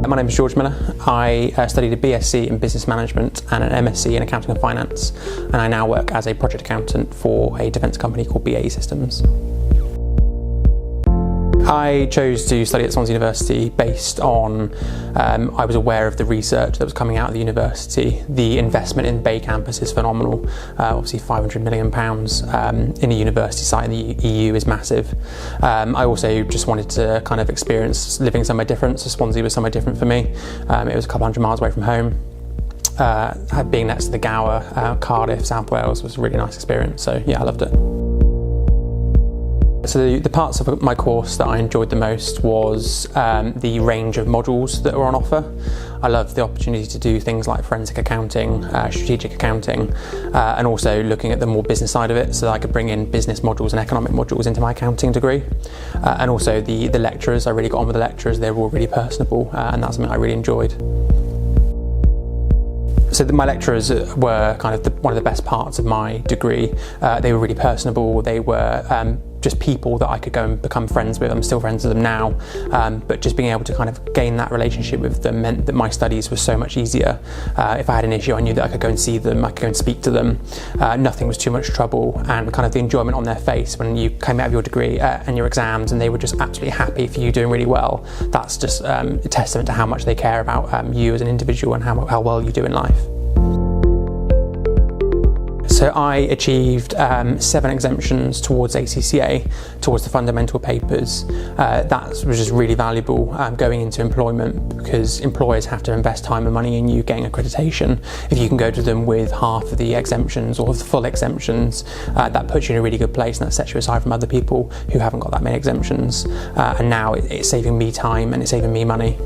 My name is George Miller. I studied a BSc in Business Management and an MSc in Accounting and Finance, and I now work as a project accountant for a defence company called BAE Systems. I chose to study at Swansea University based on, I was aware of the research that was coming out of the university. The investment in Bay campus is phenomenal. Obviously £500 million in a university site in the EU is massive. I also just wanted to kind of experience living somewhere different, so Swansea was somewhere different for me. It was a couple hundred miles away from home. Being next to the Gower, Cardiff, South Wales was a really nice experience, so yeah, I loved it. So the parts of my course that I enjoyed the most was the range of modules that were on offer. I loved the opportunity to do things like forensic accounting, strategic accounting, and also looking at the more business side of it, so that I could bring in business modules and economic modules into my accounting degree. And also the lecturers, I really got on with the lecturers. They were all really personable, and that's something I really enjoyed. So my lecturers were kind of one of the best parts of my degree. They were really personable. They were just people that I could go and become friends with. I'm still friends with them now, but just being able to kind of gain that relationship with them meant that my studies were so much easier. If I had an issue, I knew that I could go and see them, I could go and speak to them. Nothing was too much trouble, and kind of the enjoyment on their face when you came out of your degree and your exams and they were just absolutely happy for you doing really well. That's just a testament to how much they care about you as an individual and how well you do in life. So I achieved 7 exemptions towards ACCA, towards the fundamental papers. That was just really valuable going into employment, because employers have to invest time and money in you getting accreditation. If you can go to them with half of the exemptions or the full exemptions, that puts you in a really good place, and that sets you aside from other people who haven't got that many exemptions. And now it's saving me time and it's saving me money.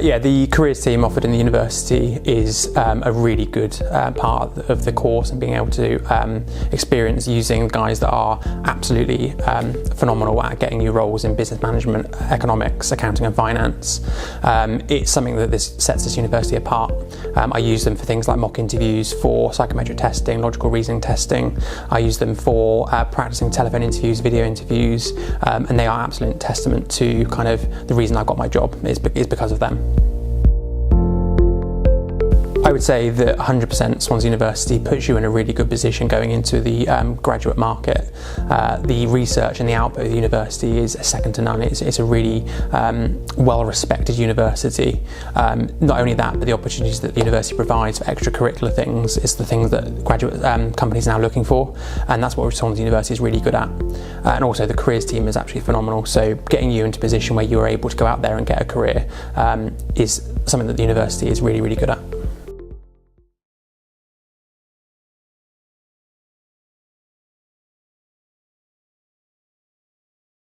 Yeah, the careers team offered in the university is a really good part of the course, and being able to experience using guys that are absolutely phenomenal at getting you roles in business management, economics, accounting and finance. It's something that sets this university apart. I use them for things like mock interviews, for psychometric testing, logical reasoning testing. I use them for practicing telephone interviews, video interviews, and they are absolute testament to kind of the reason I got my job is because of them. I would say that 100% Swansea University puts you in a really good position going into the graduate market. The research and the output of the university is second to none. It's a really well-respected university. Not only that, but the opportunities that the university provides for extracurricular things is the things that graduate companies are now looking for, and that's what Swansea University is really good at. And also the careers team is absolutely phenomenal, so getting you into a position where you're able to go out there and get a career is something that the university is really, really good at.